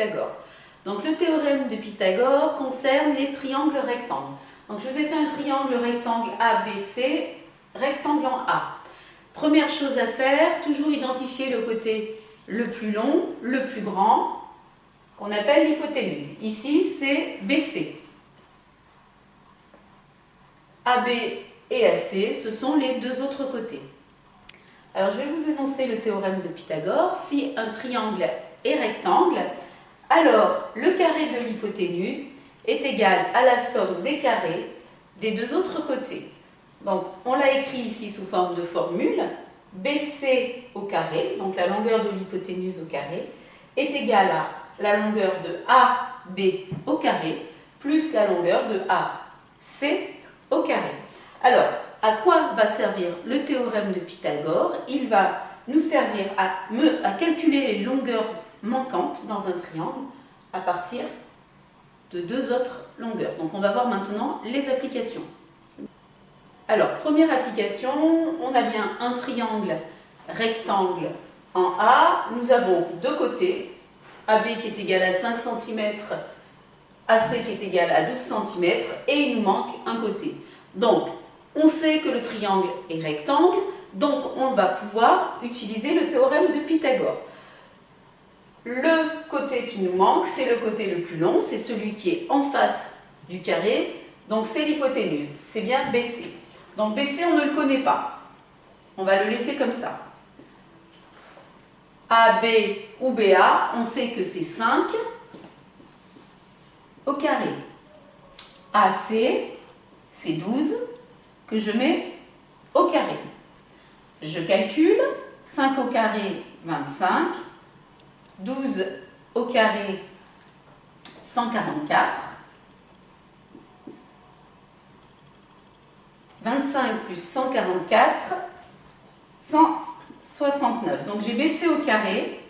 Pythagore. Donc le théorème de Pythagore concerne les triangles rectangles. Donc je vous ai fait un triangle rectangle ABC, rectangle en A. Première chose à faire, toujours identifier le côté le plus long, le plus grand, qu'on appelle l'hypoténuse. Ici, c'est BC. AB et AC, ce sont les deux autres côtés. Alors, je vais vous énoncer le théorème de Pythagore. Si un triangle est rectangle, alors le carré de l'hypoténuse est égal à la somme des carrés des deux autres côtés. Donc, on l'a écrit ici sous forme de formule. BC au carré, donc la longueur de l'hypoténuse au carré, est égale à la longueur de AB au carré plus la longueur de AC au carré. Alors, à quoi va servir le théorème de Pythagore? Il va nous servir à calculer les longueurs manquantes dans un triangle à partir de deux autres longueurs. Donc, on va voir maintenant les applications. Alors, première application, on a bien un triangle rectangle en A. Nous avons deux côtés, AB qui est égal à 5 cm, AC qui est égal à 12 cm, et il nous manque un côté. Donc, on sait que le triangle est rectangle, donc on va pouvoir utiliser le théorème de Pythagore. Le côté qui nous manque, c'est le côté le plus long, c'est celui qui est en face du carré, donc c'est l'hypoténuse, c'est bien BC. Donc BC, on ne le connaît pas, on va le laisser comme ça. AB ou BA, on sait que c'est 5 au carré. AC, c'est 12 que je mets au carré. Je calcule, 5 au carré, 25, 12 au carré, 144, 25 plus 144, 169. Donc j'ai BC au carré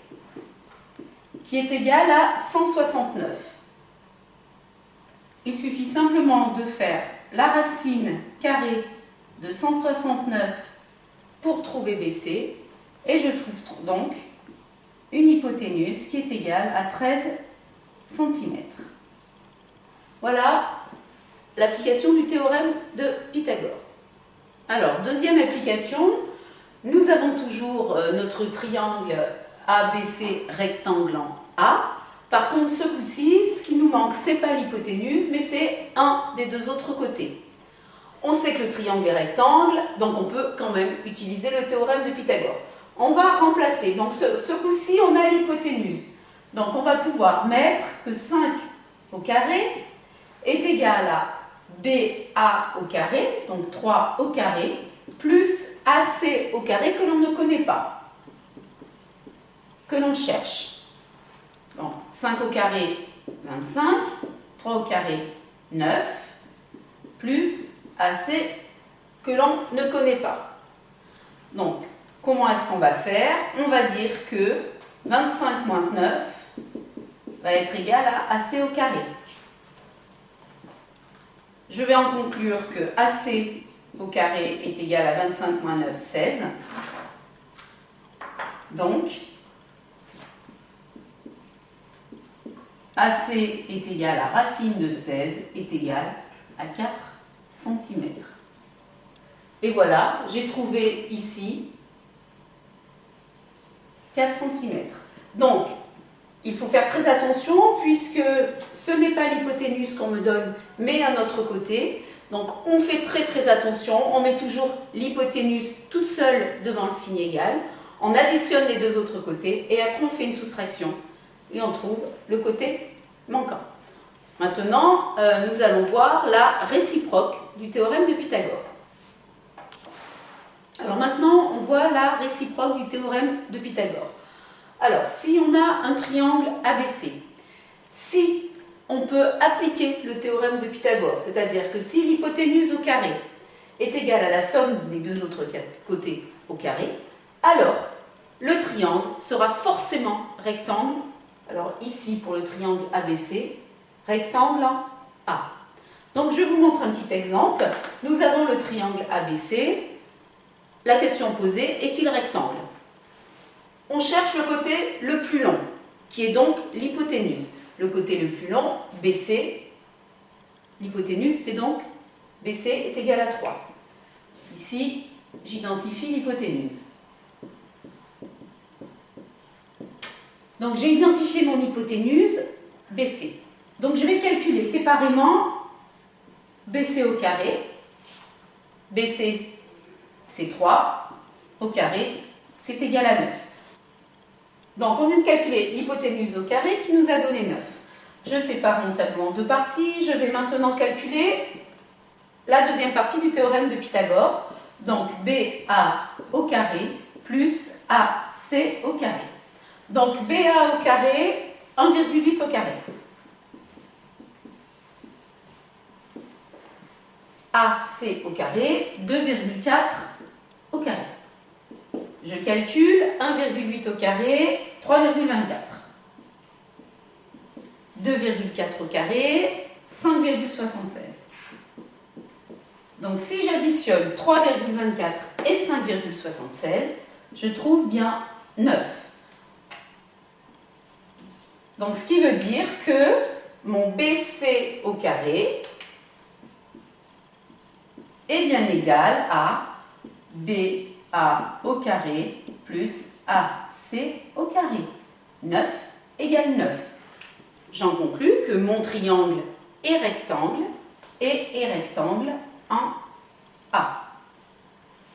qui est égal à 169. Il suffit simplement de faire la racine carrée de 169 pour trouver BC et je trouve donc une hypoténuse qui est égale à 13 cm. Voilà l'application du théorème de Pythagore. Alors, deuxième application, nous avons toujours notre triangle ABC rectangle en A. Par contre, ce coup-ci, ce qui nous manque, ce n'est pas l'hypoténuse, mais c'est un des deux autres côtés. On sait que le triangle est rectangle, donc on peut quand même utiliser le théorème de Pythagore. On va remplacer, donc ce coup-ci, on a l'hypoténuse. Donc on va pouvoir mettre que 5 au carré est égal à BA au carré, donc 3 au carré, plus AC au carré que l'on ne connaît pas, que l'on cherche. Donc 5 au carré, 25, 3 au carré, 9, plus AC que l'on ne connaît pas. Donc, comment est-ce qu'on va faire? On va dire que 25 moins 9 va être égal à AC au carré. Je vais en conclure que AC au carré est égal à 25 moins 9, 16. Donc, AC est égal à racine de 16 est égal à 4 cm. Et voilà, j'ai trouvé ici 4 cm. Donc, il faut faire très attention puisque ce n'est pas l'hypoténuse qu'on me donne, mais un autre côté. Donc, on fait très attention. On met toujours l'hypoténuse toute seule devant le signe égal. On additionne les deux autres côtés et après on fait une soustraction. Et on trouve le côté manquant. Maintenant, nous allons voir la réciproque du théorème de Pythagore. Alors maintenant, on voit la réciproque du théorème de Pythagore. Alors, si on a un triangle ABC, si on peut appliquer le théorème de Pythagore, c'est-à-dire que si l'hypoténuse au carré est égale à la somme des deux autres côtés au carré, alors le triangle sera forcément rectangle. Alors ici, pour le triangle ABC, rectangle en A. Donc je vous montre un petit exemple. Nous avons le triangle ABC. La question posée, est-il rectangle? On cherche le côté le plus long, qui est donc l'hypoténuse. le côté le plus long, BC. L'hypoténuse, c'est donc BC est égal à 3. Ici, j'identifie l'hypoténuse. Donc, j'ai identifié mon hypoténuse, BC. Donc, je vais calculer séparément BC au carré. BC, c'est 3, au carré, c'est égal à 9. Donc, on vient de calculer l'hypoténuse au carré qui nous a donné 9. Je sépare mon tableau en deux parties. Je vais maintenant calculer la deuxième partie du théorème de Pythagore. Donc, BA au carré plus AC au carré. Donc, BA au carré, 1,8 au carré. AC au carré, 2,4 au carré. Je calcule 1,8 au carré, 3,24. 2,4 au carré, 5,76. Donc si j'additionne 3,24 et 5,76, je trouve bien 9. Donc ce qui veut dire que mon BC au carré est bien égal à BA au carré plus AC au carré. 9 égale 9. J'en conclus que mon triangle est rectangle et est rectangle en A.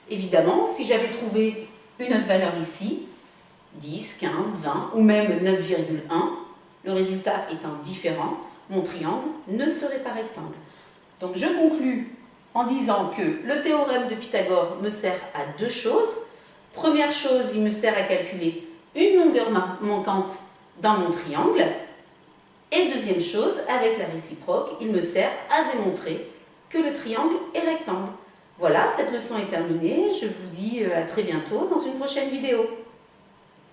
Évidemment, si j'avais trouvé une autre valeur ici, 10, 15, 20 ou même 9,1, le résultat étant différent, mon triangle ne serait pas rectangle. Donc je conclus en disant que le théorème de Pythagore me sert à deux choses. Première chose, il me sert à calculer une longueur manquante dans mon triangle. Et deuxième chose, avec la réciproque, il me sert à démontrer que le triangle est rectangle. Voilà, cette leçon est terminée. Je vous dis à très bientôt dans une prochaine vidéo.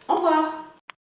Au revoir.